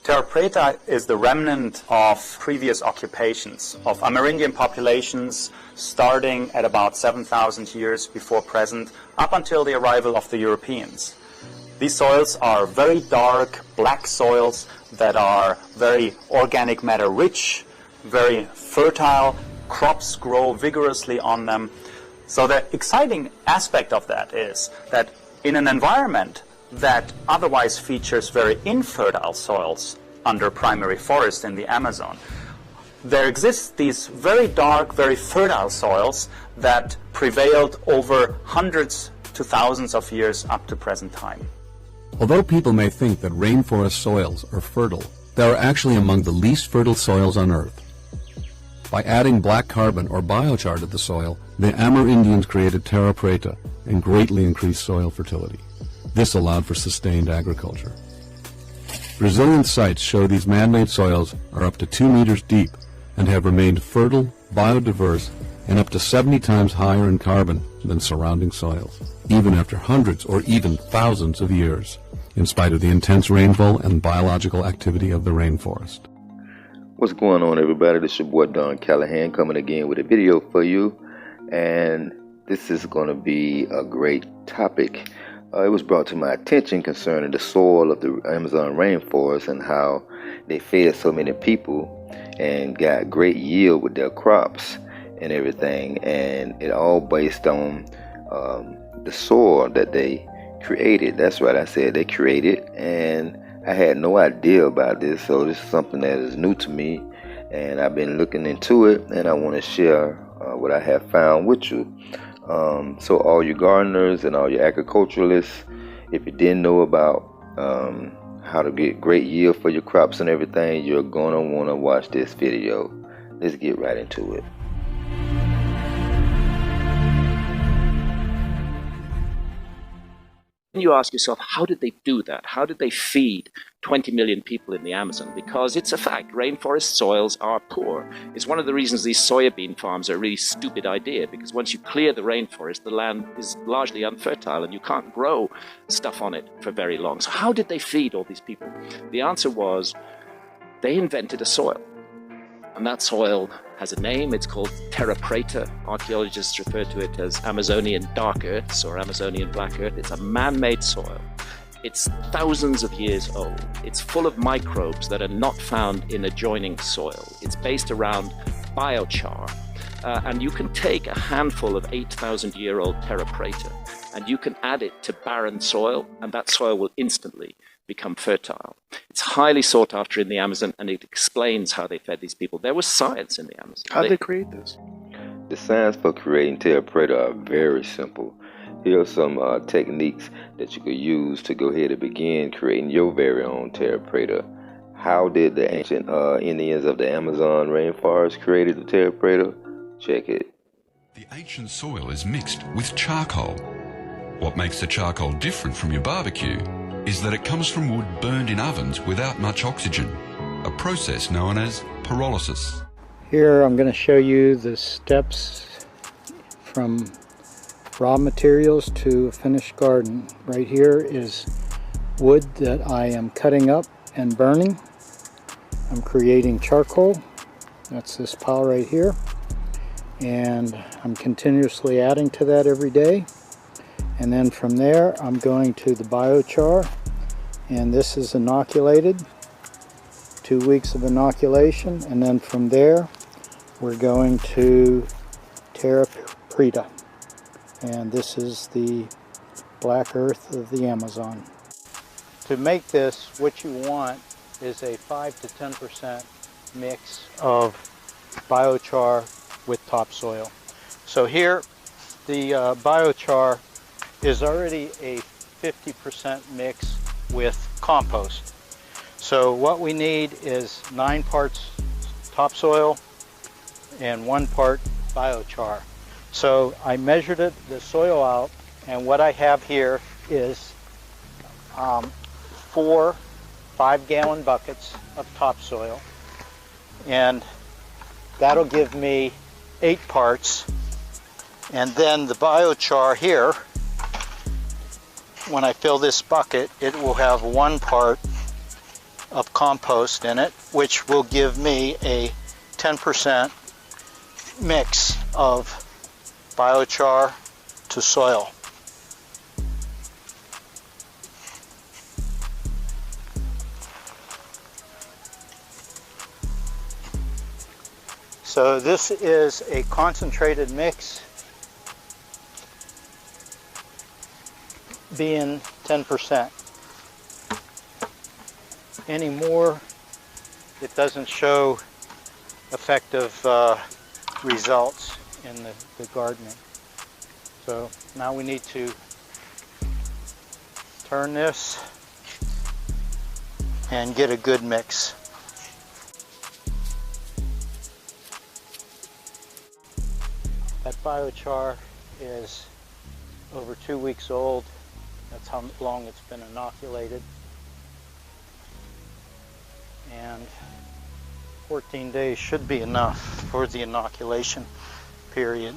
Terra Preta is the remnant of previous occupations of Amerindian populations starting at about 7,000 years before present up until the arrival of the Europeans. These soils are very dark, black soils that are very organic matter rich, very fertile, crops grow vigorously on them. So the exciting aspect of that is that in an environment that otherwise features very infertile soils under primary forest in the Amazon, there exist these very dark, very fertile soils that prevailed over hundreds to thousands of years up to present time. Although people may think that rainforest soils are fertile, they are actually among the least fertile soils on Earth. By adding black carbon or biochar to the soil, the Amerindians created Terra Preta and greatly increased soil fertility. This allowed for sustained agriculture. Brazilian sites show these man-made soils are up to 2 meters deep and have remained fertile, biodiverse, and up to 70 times higher in carbon than surrounding soils, even after hundreds or even thousands of years, in spite of the intense rainfall and biological activity of the rainforest. What's going on, everybody? This is your boy Don Callahan coming again with a video for you, and this is going to be a great topic. It was brought to my attention concerning the soil of the Amazon rainforest and how they fed so many people and got great yield with their crops and everything, and it all based on the soil that they created. That's right, I said they created, and I had no idea about this, so this is something that is new to me, and I've been looking into it, and I want to share what I have found with you. So all you gardeners and all your agriculturalists, if you didn't know about how to get great yield for your crops and everything, you're gonna want to watch this video. Let's get right into it. You ask yourself, how did they do that? How did they feed 20 million people in the Amazon? Because it's a fact, rainforest soils are poor. It's one of the reasons these soybean farms are a really stupid idea, because once you clear the rainforest, the land is largely unfertile and you can't grow stuff on it for very long. So how did they feed all these people? The answer was they invented a soil. And that soil has a name. It's called Terra Preta. Archaeologists refer to it as Amazonian dark earths or Amazonian black earth. It's a man-made soil. It's thousands of years old. It's full of microbes that are not found in adjoining soil. It's based around biochar. And you can take a handful of 8,000-year-old Terra Preta and you can add it to barren soil, and that soil will instantly become fertile. It's highly sought after in the Amazon, and it explains how they fed these people. There was science in the Amazon. How did they create this? The science for creating Terra Preta are very simple. Here are some techniques that you could use to go ahead and begin creating your very own Terra Preta. How did the ancient Indians of the Amazon rainforest create the Terra Preta? Check it. The ancient soil is mixed with charcoal. What makes the charcoal different from your barbecue is that it comes from wood burned in ovens without much oxygen, a process known as pyrolysis. Here I'm going to show you the steps from raw materials to a finished garden. Right here is wood that I am cutting up and burning. I'm creating charcoal. That's this pile right here. And I'm continuously adding to that every day. And then from there I'm going to the biochar, and this is inoculated, 2 weeks of inoculation, and then from there we're going to Terra Preta, and this is the black earth of the Amazon. To make this, what you want is a 5 to 10% mix of biochar with topsoil. So here the biochar is already a 50% mix with compost. So what we need is 9 parts topsoil and 1 part biochar. So I measured the soil out, and what I have here is 4 5-gallon buckets of topsoil, and that'll give me 8 parts. And then the biochar here, when I fill this bucket, it will have 1 part of compost in it, which will give me a 10% mix of biochar to soil. So this is a concentrated mix, being 10%. Any more, it doesn't show effective results in the gardening. So now we need to turn this and get a good mix. That biochar is over 2 weeks old. That's how long it's been inoculated. And 14 days should be enough for the inoculation period.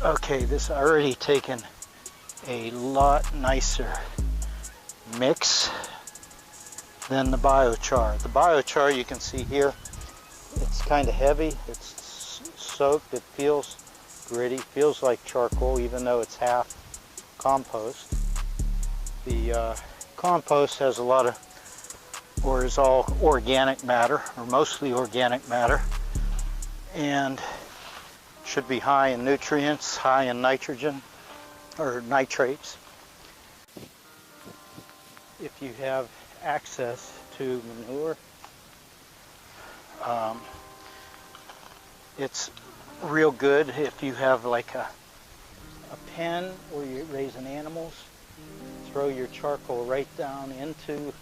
Okay, this already taken a lot nicer mix than the biochar. The biochar, you can see here, it's kind of heavy, it's soaked, it feels gritty, feels like charcoal even though it's half compost. The compost has a lot of, or is all organic matter, or mostly organic matter, and should be high in nutrients, high in nitrogen, or nitrates. If you have access to manure, it's real good if you have like a pen where you're raising animals. Throw your charcoal right down into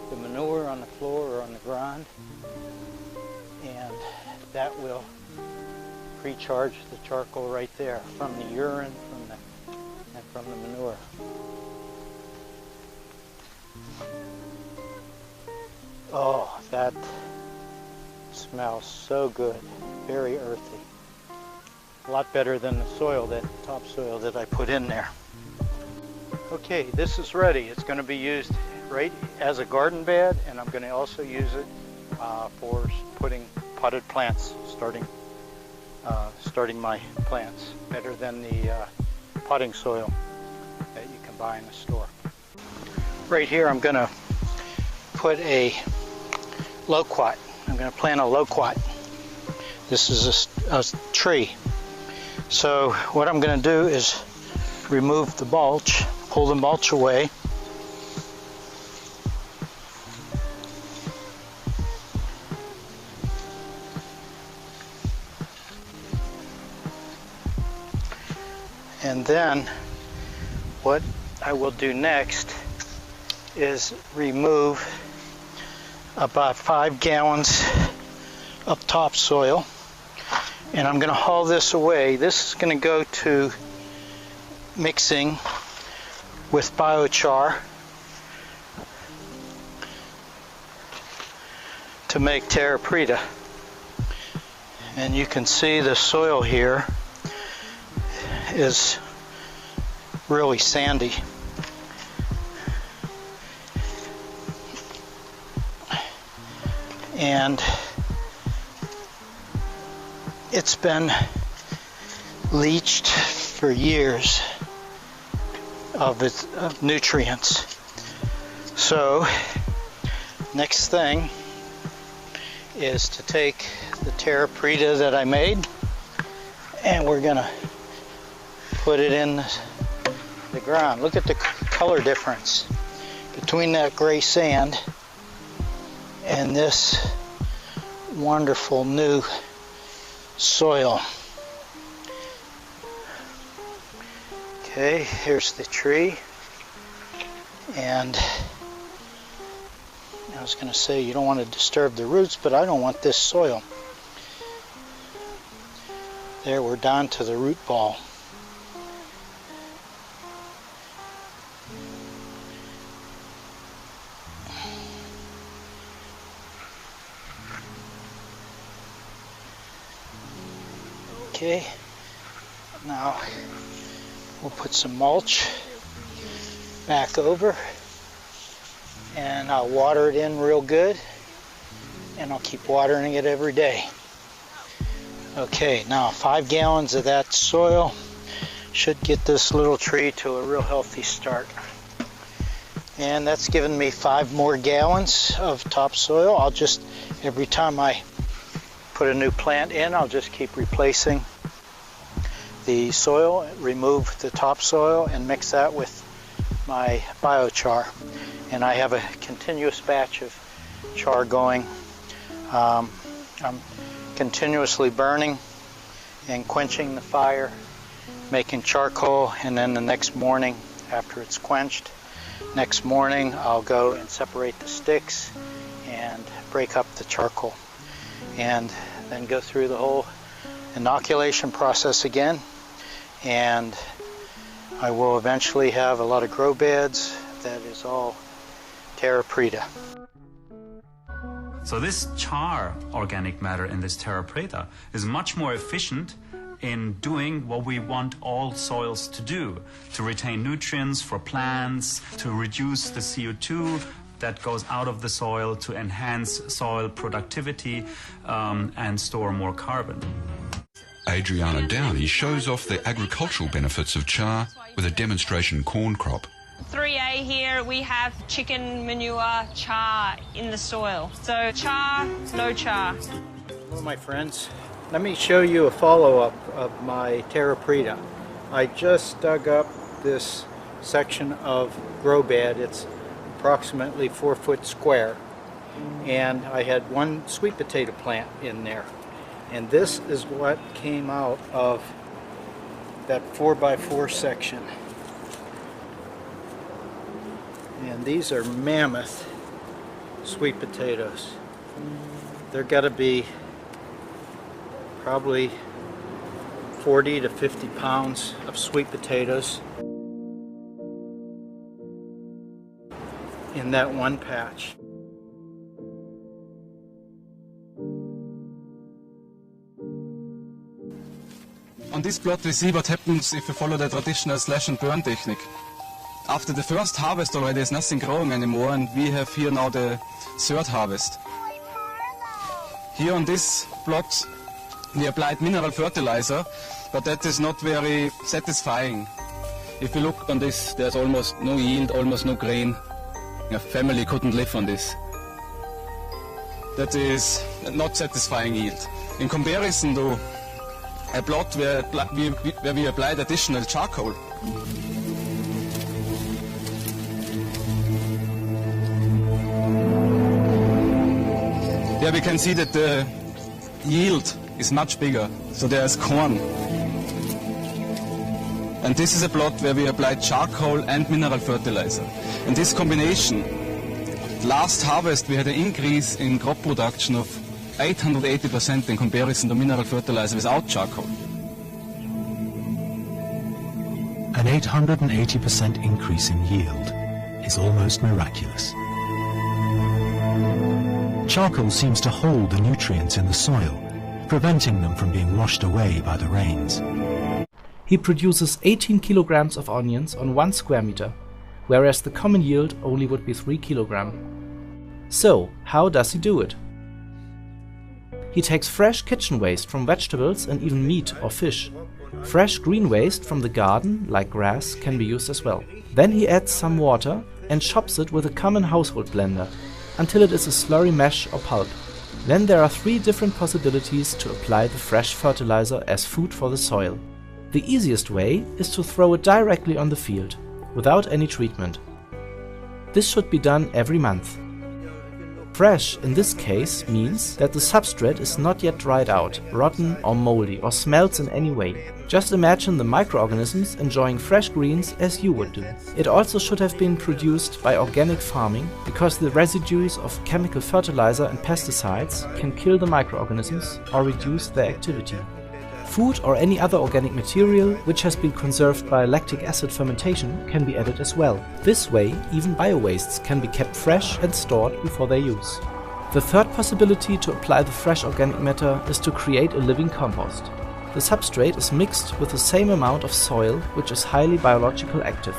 the manure on the floor or on the ground, and that will recharge the charcoal right there from the urine and from the manure. Oh, that smells so good, very earthy. A lot better than the soil, that topsoil that I put in there. Okay, this is ready. It's going to be used right as a garden bed, and I'm going to also use it for putting potted plants, starting my plants, better than the potting soil that you can buy in the store. Right here I'm going to put a loquat. I'm going to plant a loquat. This is a tree. So what I'm going to do is remove the mulch, pull the mulch away. And then what I will do next is remove about 5 gallons of topsoil, and I'm going to haul this away. This is going to go to mixing with biochar to make Terra Preta. And you can see the soil here is really sandy. And it's been leached for years of nutrients. So next thing is to take the Terra Preta that I made, and we're gonna put it in the ground. Look at the color difference between that gray sand and this wonderful new soil. Okay, here's the tree, and I was going to say you don't want to disturb the roots, but I don't want this soil. There, we're down to the root ball. Okay, now we'll put some mulch back over, and I'll water it in real good, and I'll keep watering it every day. Okay, now 5 gallons of that soil should get this little tree to a real healthy start. And that's given me 5 more gallons of topsoil. I'll just, every time I put a new plant in, I'll just keep replacing the soil, remove the topsoil, and mix that with my biochar. And I have a continuous batch of char going. I'm continuously burning and quenching the fire, making charcoal, and then the next morning, after it's quenched, next morning I'll go and separate the sticks and break up the charcoal, and then go through the whole inoculation process again, and I will eventually have a lot of grow beds that is all Terra Preta. So this char organic matter in this Terra Preta is much more efficient in doing what we want all soils to do, to retain nutrients for plants, to reduce the CO2 that goes out of the soil, to enhance soil productivity and store more carbon. Adriana Downey shows off the agricultural benefits of char with a demonstration corn crop. 3A here, we have chicken manure char in the soil. So char, no char. Hello my friends. Let me show you a follow-up of my Terra Preta. I just dug up this section of grow bed. It's approximately 4 foot square. And I had 1 sweet potato plant in there. And this is what came out of that 4x4 section. And these are mammoth sweet potatoes. They're got to be probably 40 to 50 pounds of sweet potatoes in that one patch. On this plot we see what happens if you follow the traditional slash and burn technique. After the first harvest already there's nothing growing anymore, and we have here now the 3rd harvest. Here on this plot we applied mineral fertilizer, but that is not very satisfying. If you look on this, there's almost no yield, almost no grain. A family couldn't live on this. That is not satisfying yield. In comparison to a plot where we applied additional charcoal. There we can see that the yield is much bigger, so there is corn. And this is a plot where we applied charcoal and mineral fertilizer. And this combination, last harvest we had an increase in crop production of 880% in comparison to mineral fertilizer without charcoal. An 880% increase in yield is almost miraculous. Charcoal seems to hold the nutrients in the soil, preventing them from being washed away by the rains. He produces 18 kilograms of onions on 1 square meter, whereas the common yield only would be 3 kilograms. So, how does he do it? He takes fresh kitchen waste from vegetables and even meat or fish. Fresh green waste from the garden, like grass, can be used as well. Then he adds some water and chops it with a common household blender until it is a slurry mesh or pulp. Then there are 3 different possibilities to apply the fresh fertilizer as food for the soil. The easiest way is to throw it directly on the field, without any treatment. This should be done every month. Fresh in this case means that the substrate is not yet dried out, rotten or moldy or smells in any way. Just imagine the microorganisms enjoying fresh greens as you would do. It also should have been produced by organic farming, because the residues of chemical fertilizer and pesticides can kill the microorganisms or reduce their activity. Food or any other organic material which has been conserved by lactic acid fermentation can be added as well. This way, even bio-wastes can be kept fresh and stored before their use. The third possibility to apply the fresh organic matter is to create a living compost. The substrate is mixed with the same amount of soil, which is highly biologically active.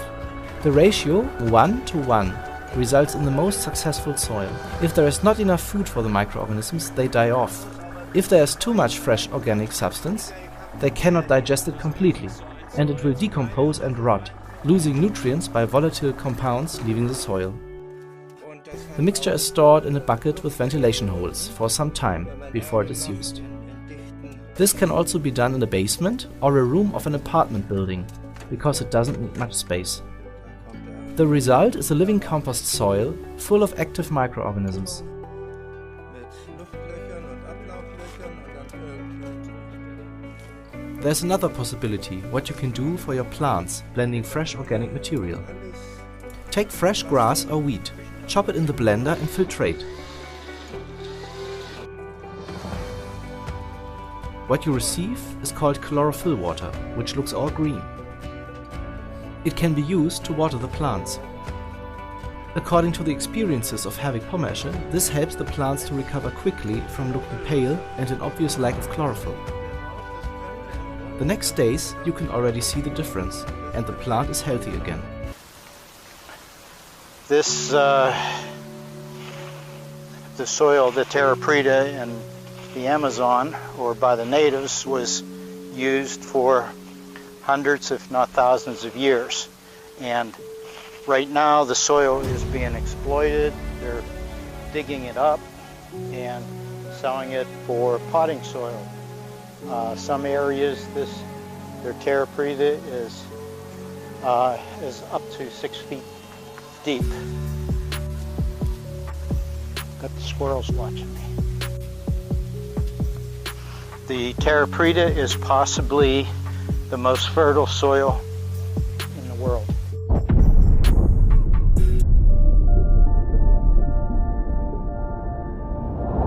The ratio 1:1 results in the most successful soil. If there is not enough food for the microorganisms, they die off. If there is too much fresh organic substance, they cannot digest it completely, and it will decompose and rot, losing nutrients by volatile compounds leaving the soil. The mixture is stored in a bucket with ventilation holes for some time before it is used. This can also be done in a basement or a room of an apartment building, because it doesn't need much space. The result is a living compost soil full of active microorganisms. There's another possibility what you can do for your plants, blending fresh organic material. Take fresh grass or wheat, chop it in the blender and filtrate. What you receive is called chlorophyll water, which looks all green. It can be used to water the plants. According to the experiences of Herwig Pommersche, this helps the plants to recover quickly from looking pale and an obvious lack of chlorophyll. The next days you can already see the difference, and the plant is healthy again. This, the soil, the Terra Preta in the Amazon, or by the natives, was used for hundreds, if not thousands of years. And right now the soil is being exploited. They're digging it up and selling it for potting soil. Some areas, their Terra Preta is up to 6 feet deep. Got the squirrels watching me. The Terra Preta is possibly the most fertile soil in the world.